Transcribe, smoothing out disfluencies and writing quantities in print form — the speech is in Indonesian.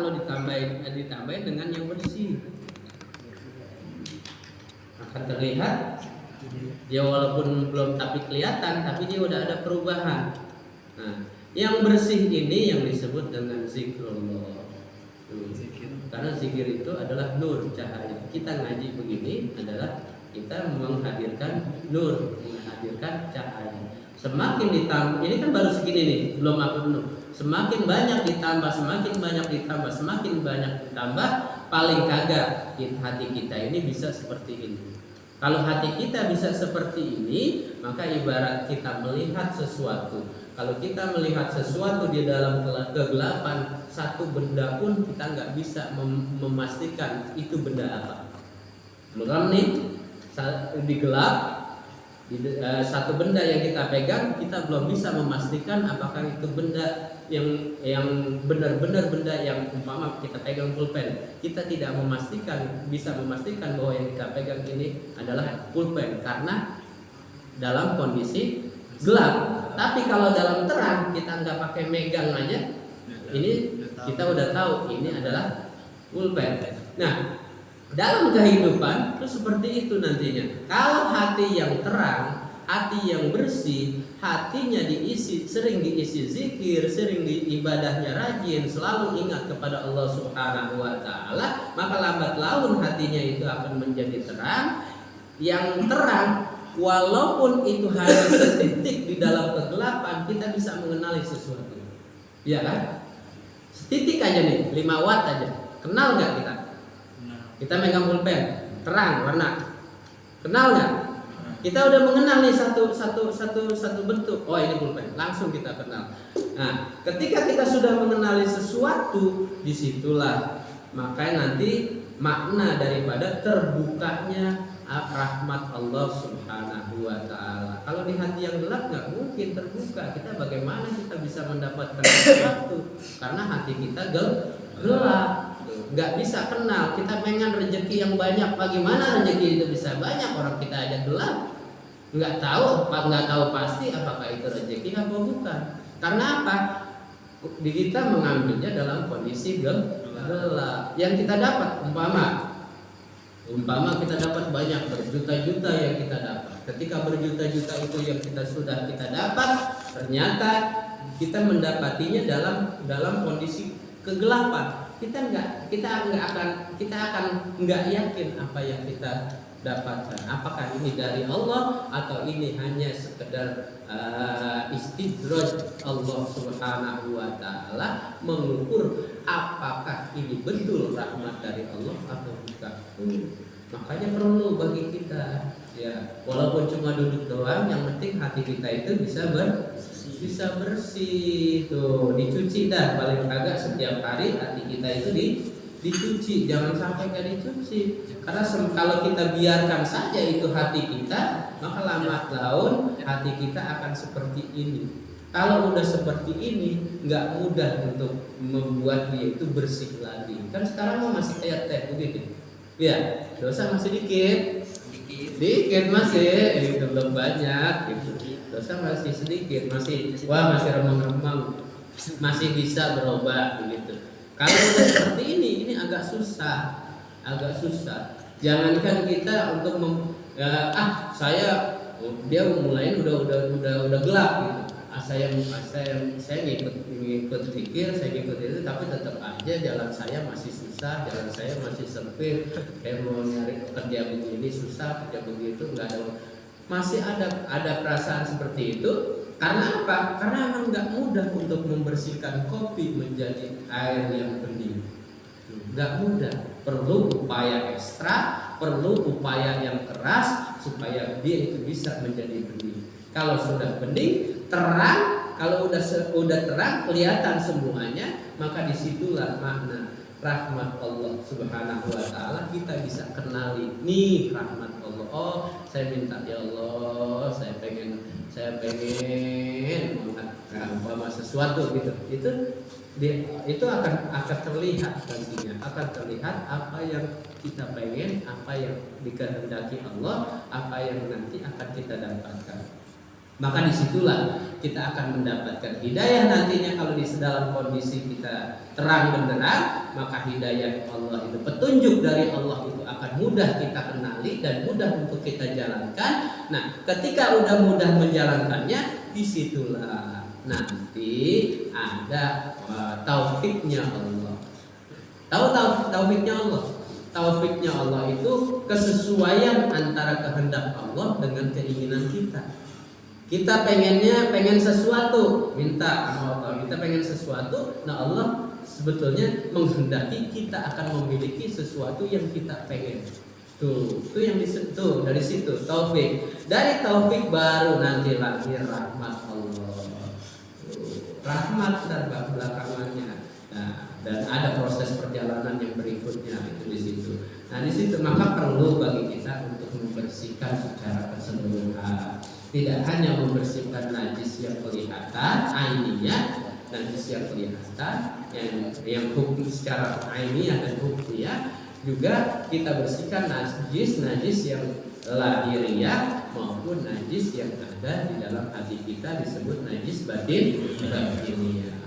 kalau ditambahin dengan yang bersih akan terlihat dia walaupun belum tapi kelihatan, tapi dia udah ada perubahan. Nah, yang bersih ini yang disebut dengan zikrullah. Karena zikir itu adalah nur, cahaya. Kita ngaji begini adalah kita menghadirkan nur, menghadirkan cahaya. Semakin ditambah, ini kan baru segini nih, belum aku penuh. Semakin banyak ditambah, semakin banyak ditambah, semakin banyak ditambah, paling kagak hati kita ini bisa seperti ini. Kalau hati kita bisa seperti ini, maka ibarat kita melihat sesuatu. Kalau kita melihat sesuatu di dalam kegelapan, satu benda pun kita nggak bisa memastikan itu benda apa. Belum nih, di gelap, satu benda yang kita pegang, kita belum bisa memastikan apakah itu benda yang benar-benar benda yang umpama kita pegang pulpen. Kita tidak bisa memastikan bahwa yang kita pegang ini adalah pulpen karena dalam kondisi gelap. Tapi kalau dalam terang kita nggak pakai megang aja, ini kita udah tahu ini adalah pulpen. Nah, dalam kehidupan itu seperti itu nantinya. Kalau hati yang terang, hati yang bersih, hatinya sering diisi zikir, sering ibadahnya rajin, selalu ingat kepada Allah Subhanahu wa taala, maka lambat laun hatinya itu akan menjadi terang. Yang terang walaupun itu hanya setitik di dalam kegelapan, kita bisa mengenali sesuatu. Ya kan? Setitik aja nih, 5 watt aja. Kenal nggak kita? Kita megang pulpen, terang, warna. Kenal nggak? Kita udah mengenal nih satu bentuk. Oh, ini pulpen. Langsung kita kenal. Nah, ketika kita sudah mengenali sesuatu, disitulah makanya nanti makna daripada terbukanya rahmat Allah Subhanahu wa taala. Kalau di hati yang gelap nggak mungkin terbuka. Kita bagaimana kita bisa mendapatkan sesuatu? Karena hati kita gelap. Nggak bisa kenal. Kita pengen rezeki yang banyak. Bagaimana rezeki itu bisa banyak? Orang kita aja gelap. Nggak tahu pasti apakah itu rezeki apa bukan. Karena apa? Kita mengambilnya dalam kondisi gelap. Yang kita dapat umpama kita dapat banyak, berjuta-juta yang kita dapat. Ketika berjuta-juta itu yang kita dapat, ternyata kita mendapatinya dalam kondisi kegelapan. Kita akan nggak yakin apa yang kita dapatkan. Apakah ini dari Allah atau ini hanya sekedar istidraj Allah Subhanahu wa taala mengukur apakah ini betul rahmat dari Allah atau bukan. Makanya perlu bagi kita, ya, walaupun cuma duduk doang, yang penting hati kita itu bisa bersih tuh, dicuci dah paling kagak setiap hari hati kita itu dicuci, jangan sampai nggak dicuci. Karena kalau kita biarkan saja itu hati kita, maka lambat laun hati kita akan seperti ini. Kalau udah seperti ini, nggak mudah untuk membuat dia itu bersih lagi. Kan sekarang masih kayak teh begitu, ya, dosa masih dikit masih, itu belum banyak, gitu. Dosa masih sedikit, masih remang-remang, masih bisa berubah, begitu. Kalau udah seperti ini agak susah. Jangankan kita untuk dia mulai udah gelap gitu. Saya ngikut zikir, saya ngikut itu, tapi tetap aja jalan saya masih susah, jalan saya masih sempit. Saya mau nyari kerja begini susah, kerja begitu nggak ada. Masih ada perasaan seperti itu. Karena apa? Karena emang nggak mudah untuk membersihkan kopi menjadi air yang bening. Nggak mudah. Perlu upaya ekstra, perlu upaya yang keras supaya dia itu bisa menjadi bening. Kalau sudah bening, terang, kalau udah terang, kelihatan semuanya, maka disitulah makna rahmat Allah Subhanahu wa taala. Kita bisa kenali nih rahmat Allah. Oh, saya minta ya Allah, saya pengen umpama sesuatu gitu. Itu akan terlihat nantinya, akan terlihat apa yang kita pengen, apa yang dikehendaki Allah, apa yang nanti akan kita dapatkan. Maka disitulah kita akan mendapatkan hidayah nantinya. Kalau di dalam kondisi kita terang benderang, maka hidayah Allah itu, petunjuk dari Allah itu akan mudah kita kenali dan mudah untuk kita jalankan. Nah, ketika udah mudah menjalankannya, disitulah nanti ada taufiknya Allah. Tahu taufiknya Allah? Taufiknya Allah itu kesesuaian antara kehendak Allah dengan keinginan kita. Kita pengen sesuatu, minta sama Allah. Kita pengen sesuatu, nah Allah sebetulnya menghendaki kita akan memiliki sesuatu yang kita pengen. Itu yang disentuh dari situ taufik. Dari taufik baru nanti lahir rahmat Allah. Rahmat dan belakangannya. Nah, dan ada proses perjalanan yang berikutnya itu di situ. Nah, di situ maka perlu bagi kita untuk membersihkan secara keseluruhan. Tidak hanya membersihkan najis yang kelihatan ainiyah, najis yang kelihatan yang hukum secara ainiyah dan hukumiyah, juga kita bersihkan najis yang lahiriah maupun najis yang ada di dalam hati kita, disebut najis batiniyah.